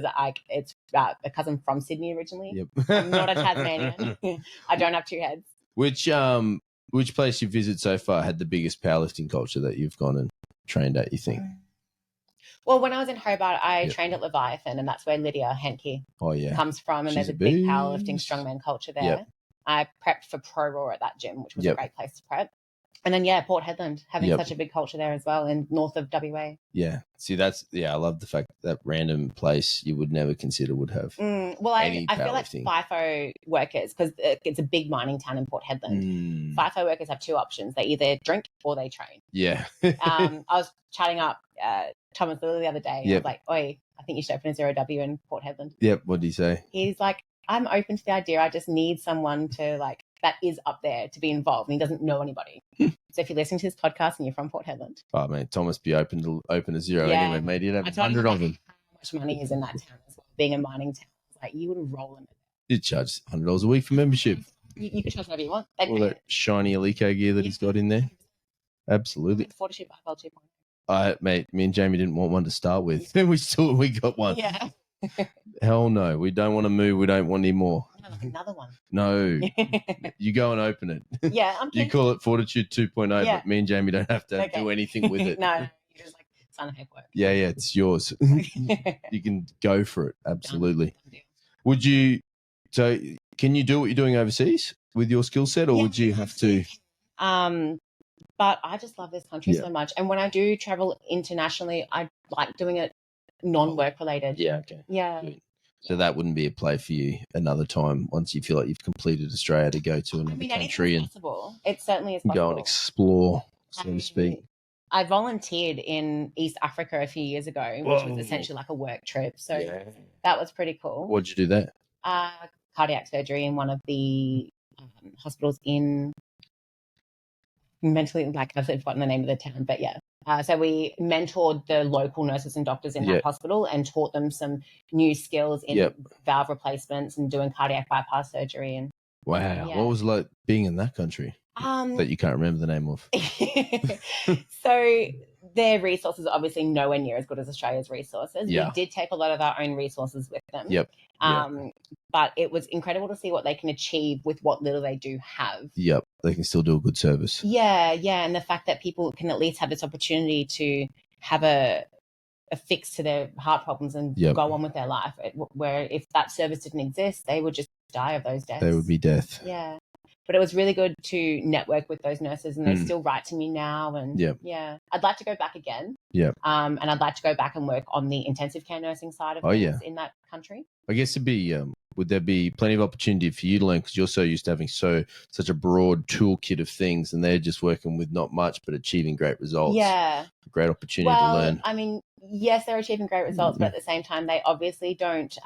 it's a cousin from Sydney originally. Yep. I'm not a Tasmanian. I don't have two heads. Which place you visit so far had the biggest powerlifting culture that you've gone and trained at, you think? Well, when I was in Hobart, I trained at Leviathan, and that's where Lydia Henke comes from, and there's a big powerlifting strongman culture there. Yep. I prepped for Pro Raw at that gym, which was a great place to prep. And then, Port Hedland, having such a big culture there as well in north of WA. Yeah. See, I love the fact that random place you would never consider would have Well, I feel like FIFO workers, because it's a big mining town in Port Hedland, FIFO workers have two options. They either drink or they train. Yeah. I was chatting up Thomas Lilly the other day. I was like, oi, I think you should open a 0W in Port Hedland. Yep. What did he say? He's like, I'm open to the idea. I just need someone to that is up there to be involved, and he doesn't know anybody. So if you're listening to this podcast and you're from Port Hedland, oh man, Thomas be open to open a zero anyway, mate. You'd have 100 of them. How much money is in that town as well? Being a mining town, you would roll in it. You'd charge $100 a week for membership. You can charge whatever you want. All that shiny Alico gear that he's got in there. Absolutely. Fortitude Barbell 2.0. Mate, me and Jamie didn't want one to start with, and we got one. Yeah. Hell no, we don't want to move. We don't want any more. Another one. No, you go and open it. Yeah, you call it Fortitude 2.0, but me and Jamie don't have to do anything with it. No, you just sign a paperwork. Yeah, it's yours. You can go for it. Absolutely. Would you? So, can you do what you're doing overseas with your skill set, or would you have to? But I just love this country so much, and when I do travel internationally, I like doing it non-work related. Yeah. Okay. Yeah. Good. So that wouldn't be a play for you another time once you feel like you've completed Australia to go to another country and possible. It certainly is possible. Go and explore so to speak? I volunteered in East Africa a few years ago, which was essentially like a work trip. So that was pretty cool. What'd you do there? Cardiac surgery in one of the hospitals in mentally, like I've forgotten the name of the town, but yeah. So we mentored the local nurses and doctors in that hospital and taught them some new skills in valve replacements and doing cardiac bypass surgery. And wow, what was it like being in that country that you can't remember the name of? So their resources are obviously nowhere near as good as Australia's resources. Yeah. We did take a lot of our own resources with them. But it was incredible to see what they can achieve with what little they do have. Yep, they can still do a good service. Yeah, and the fact that people can at least have this opportunity to have a fix to their heart problems and go on with their life. Where if that service didn't exist, they would just die of those deaths. They would be death. Yeah. But it was really good to network with those nurses, and they still write to me now. And I'd like to go back again. Yeah. And I'd like to go back and work on the intensive care nursing side of things in that country. I guess it'd be would there be plenty of opportunity for you to learn, because you're so used to having such a broad toolkit of things, and they're just working with not much but achieving great results. Yeah. A great opportunity to learn. I mean, yes, they're achieving great results, but at the same time, they obviously don't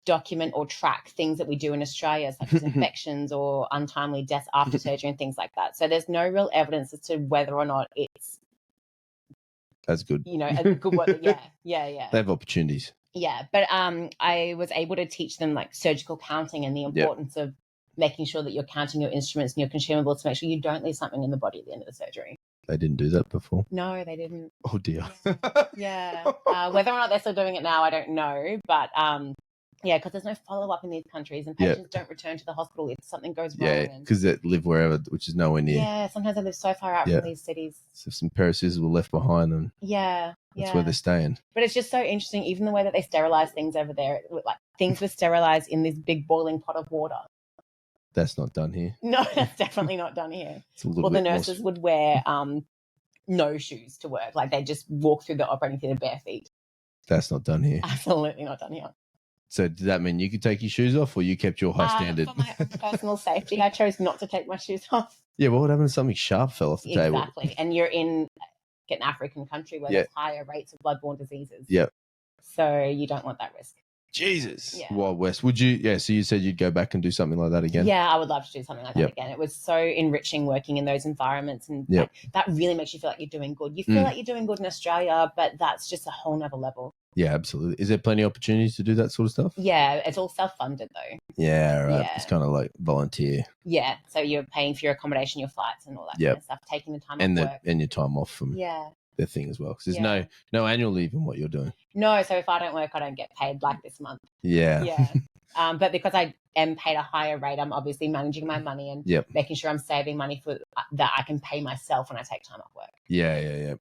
document or track things that we do in Australia, such as infections or untimely deaths after surgery and things like that. So there's no real evidence as to whether or not it's that's good. You know, a good work. Yeah. They have opportunities. Yeah, but I was able to teach them like surgical counting and the importance of making sure that you're counting your instruments and your consumables to make sure you don't leave something in the body at the end of the surgery. They didn't do that before? No, they didn't. Oh, dear. Yeah. Whether or not they're still doing it now, I don't know. But because there's no follow-up in these countries, and patients don't return to the hospital if something goes wrong. Yeah, because they live wherever, which is nowhere near. Yeah, sometimes they live so far out from these cities. So some pair of scissors were left behind, and that's where they're staying. But it's just so interesting, even the way that they sterilize things over there. Like things were sterilized in this big boiling pot of water. That's not done here. No, that's definitely not done here. Well, the nurses would wear no shoes to work. Like they just walk through the operating theatre bare feet. That's not done here. Absolutely not done here. So does that mean you could take your shoes off, or you kept your high standard? For my own personal safety, I chose not to take my shoes off. Yeah, what would happen if something sharp fell off the table? Exactly. And you're in an African country where there's higher rates of bloodborne diseases. Yep. So you don't want that risk. Jesus. Yeah. Wild West. Would you, so you said you'd go back and do something like that again? Yeah, I would love to do something like that again. It was so enriching working in those environments, and like, that really makes you feel like you're doing good. You feel like you're doing good in Australia, but that's just a whole nother level. Yeah, absolutely. Is there plenty of opportunities to do that sort of stuff? Yeah, it's all self-funded though. Yeah, right. Yeah. It's kind of like volunteer. Yeah, so you're paying for your accommodation, your flights and all that kind of stuff, taking the time off work. And your time off from their thing as well. Because there's no annual leave in what you're doing. No, so if I don't work, I don't get paid like this month. Yeah. Yeah. But because I am paid a higher rate, I'm obviously managing my money and making sure I'm saving money for that I can pay myself when I take time off work. Yeah.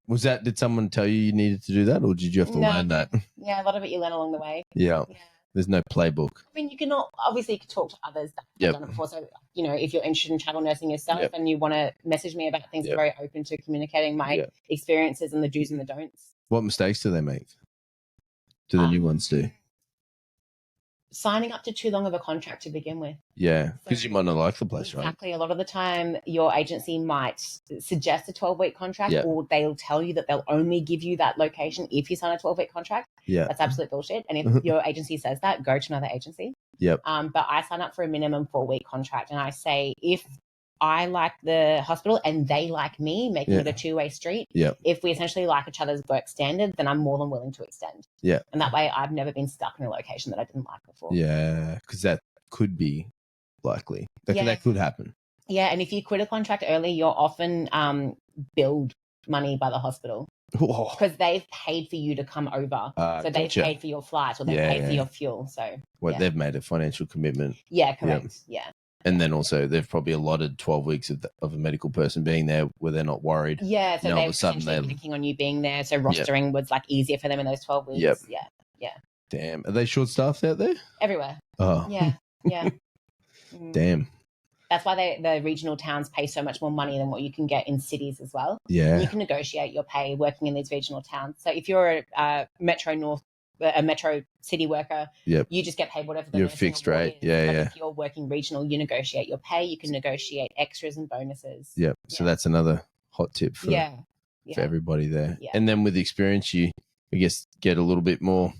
Did someone tell you needed to do that, or did you have to learn that? Yeah, a lot of it you learn along the way. Yeah. There's no playbook. I mean, you can talk to others that have done it before. So, if you're interested in travel nursing yourself and you want to message me about things, I'm very open to communicating my experiences and the do's and the don'ts. What mistakes do they make? Do the new ones do? Signing up to too long of a contract to begin with. Yeah, because you might not like the place, right? Exactly. A lot of the time, your agency might suggest a 12-week contract, or they'll tell you that they'll only give you that location if you sign a 12-week contract. Yeah. That's absolute bullshit. And if your agency says that, go to another agency. Yep. But I sign up for a minimum 4-week contract, and I say if I like the hospital and they like me, making it a two-way street. Yep. If we essentially like each other's work standard, then I'm more than willing to extend. Yeah. And that way I've never been stuck in a location that I didn't like before. Yeah, because that could be likely. That could happen. Yeah, and if you quit a contract early, you're often billed money by the hospital. Because they've paid for you to come over. So they've paid for your flight, or they've paid for your fuel. So they've made a financial commitment. Yeah, correct. Yeah. And then also they've probably allotted 12 weeks of a medical person being there where they're not worried. Yeah, so they're essentially banking on you being there. So rostering was like easier for them in those 12 weeks. Yep. Yeah. Damn. Are they short-staffed out there? Everywhere. Oh. Yeah. Damn. That's why the regional towns pay so much more money than what you can get in cities as well. Yeah. You can negotiate your pay working in these regional towns. So if you're a metro city worker, you just get paid whatever the you're fixed rate. But if you're working regional, you negotiate your pay. You can negotiate extras and bonuses. Yep. So that's another hot tip for Yeah. everybody there. Yeah. And then with experience, you, I guess, get a little bit more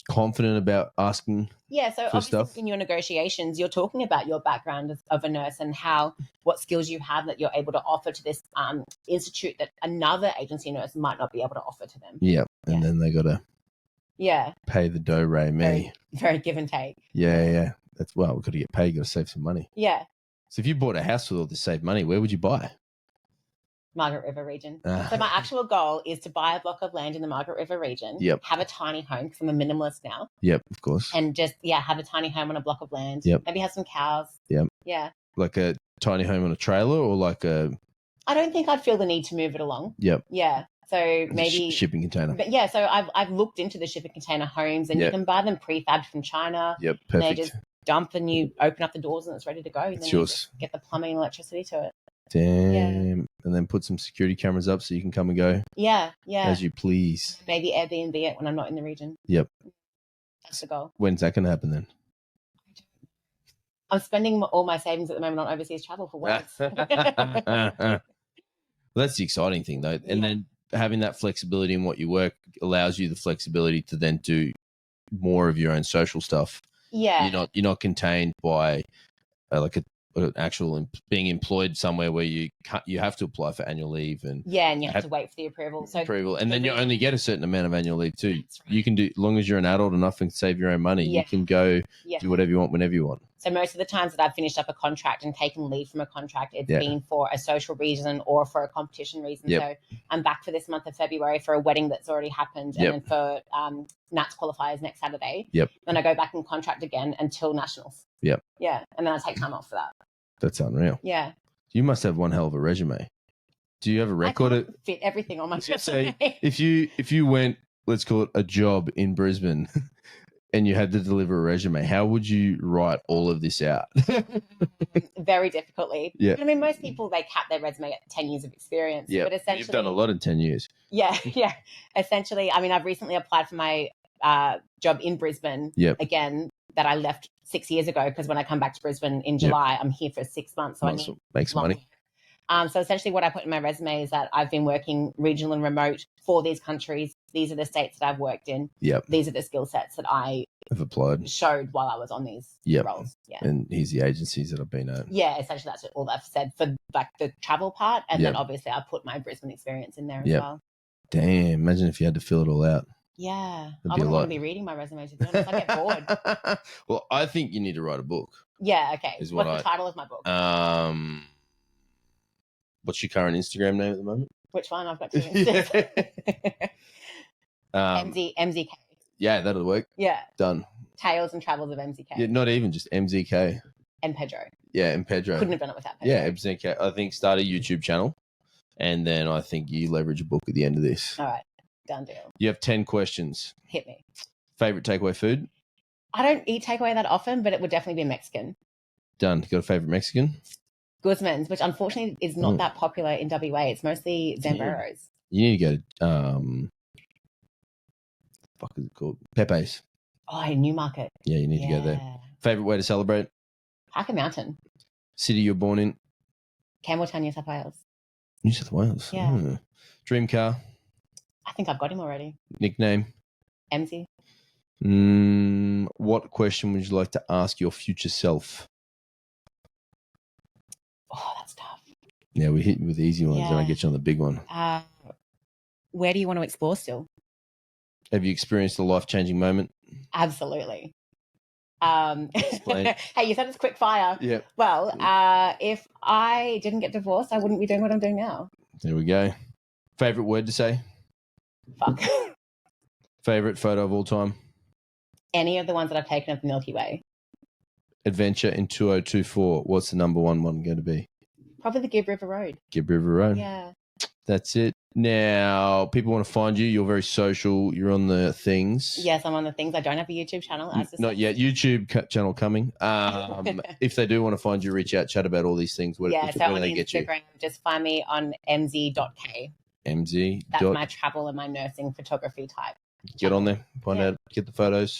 confident about asking. Yeah, so for obviously stuff. in your negotiations, you're talking about your background of a nurse and what skills you have that you're able to offer to this institute that another agency nurse might not be able to offer to them. Yeah, and then they got to pay the do re me. Very, very give and take. Yeah. That's we've got to get paid. You got to save some money. Yeah. So if you bought a house with all this saved money, where would you buy? Margaret River region. So my actual goal is to buy a block of land in the Margaret River region. Yep. Have a tiny home because I'm a minimalist now. Yep, of course. And just have a tiny home on a block of land. Yep. Maybe have some cows. Yep. Yeah. Like a tiny home on a trailer, or like a. I don't think I'd feel the need to move it along. Yep. Yeah. So maybe shipping container. But yeah, so I've looked into the shipping container homes, and you can buy them prefabbed from China. Yep, perfect. And they just dump, and you open up the doors, and it's ready to go. And it's then yours. You get the plumbing and electricity to it. Damn. Yeah. And then put some security cameras up so you can come and go. Yeah. As you please. Maybe Airbnb it when I'm not in the region. Yep. That's the goal. When's that going to happen then? I'm spending all my savings at the moment on overseas travel for once. Well, that's the exciting thing, though. And then having that flexibility in what you work allows you the flexibility to then do more of your own social stuff. Yeah. You're not contained by like an actual being employed somewhere where you have to apply for annual leave and and you have to wait for the approval. And then you only get a certain amount of annual leave too. Right. You can do, as long as you're an adult enough and save your own money, you can go do whatever you want whenever you want. So most of the times that I've finished up a contract and taken leave from a contract, it's been for a social reason or for a competition reason. So I'm back for this month of February for a wedding that's already happened, and then for Nats qualifiers next Saturday. Then I go back and contract again until nationals. Yeah, and then I take time off for that. That's unreal. Yeah. You must have one hell of a resume. Do you have a record? I can't fit everything on my resume. If you went, let's call it a job in Brisbane, and you had to deliver a resume, how would you write all of this out? Very difficultly. Yeah. I mean, most people, they cap their resume at 10 years of experience. Yeah. But essentially, you've done a lot in 10 years. Yeah. Essentially, I mean, I've recently applied for my job in Brisbane again that I left 6 years ago, because when I come back to Brisbane in July, I'm here for 6 months. So I need makes money. So essentially what I put in my resume is that I've been working regional and remote for these countries. These are the states that I've worked in. Yep. These are the skill sets that I have applied, showed while I was on these roles. Yeah. And here's the agencies that I've been at. Yeah, essentially that's all I've said for like the travel part. And then obviously I put my Brisbane experience in there as well. Damn, imagine if you had to fill it all out. Yeah. I wouldn't want to be reading my resume, to be honest. I get bored. Well, I think you need to write a book. Yeah, okay. What's the title of my book? What's your current Instagram name at the moment? Which one? I've got two Instas. MZK. Yeah, that'll work. Yeah. Done. Tales and Travels of MZK. Yeah, not even just MZK. And Pedro. Yeah, and Pedro. Couldn't have done it without Pedro. Yeah, MZK. I think start a YouTube channel, and then I think you leverage a book at the end of this. All right. Done deal. You have 10 questions. Hit me. Favorite takeaway food? I don't eat takeaway that often, but it would definitely be Mexican. Done. You got a favorite Mexican? Guzman's, which unfortunately is not that popular in WA. It's mostly Zamberos. You need to go fuck is it called? Pepe's. Oh, Newmarket. Yeah, you need to go there. Favorite way to celebrate? Hacker Mountain. City you're born in? Campbelltown, New South Wales. New South Wales. Yeah. Dream car? I think I've got him already. Nickname? MC. What question would you like to ask your future self? Oh, that's tough. Yeah, we hit you with the easy ones, and I get you on the big one. Where do you want to explore still? Have you experienced a life-changing moment? Absolutely. Hey, you said it's quick fire. Yeah. Well, if I didn't get divorced, I wouldn't be doing what I'm doing now. There we go. Favorite word to say? Fuck. Favorite photo of all time? Any of the ones that I've taken of the Milky Way. Adventure in 2024. What's the number one going to be? Probably the Gibb River Road. Gibb River Road. Yeah. That's it. Now, people want to find you. You're very social. You're on the things. Yes, I'm on the things. I don't have a YouTube channel. Not yet. YouTube channel coming. If they do want to find you, reach out, chat about all these things. Where on they get you? Instagram, just find me on mz.k. MZ. That's my travel and my nursing photography type. Get on there. Find out. Get the photos.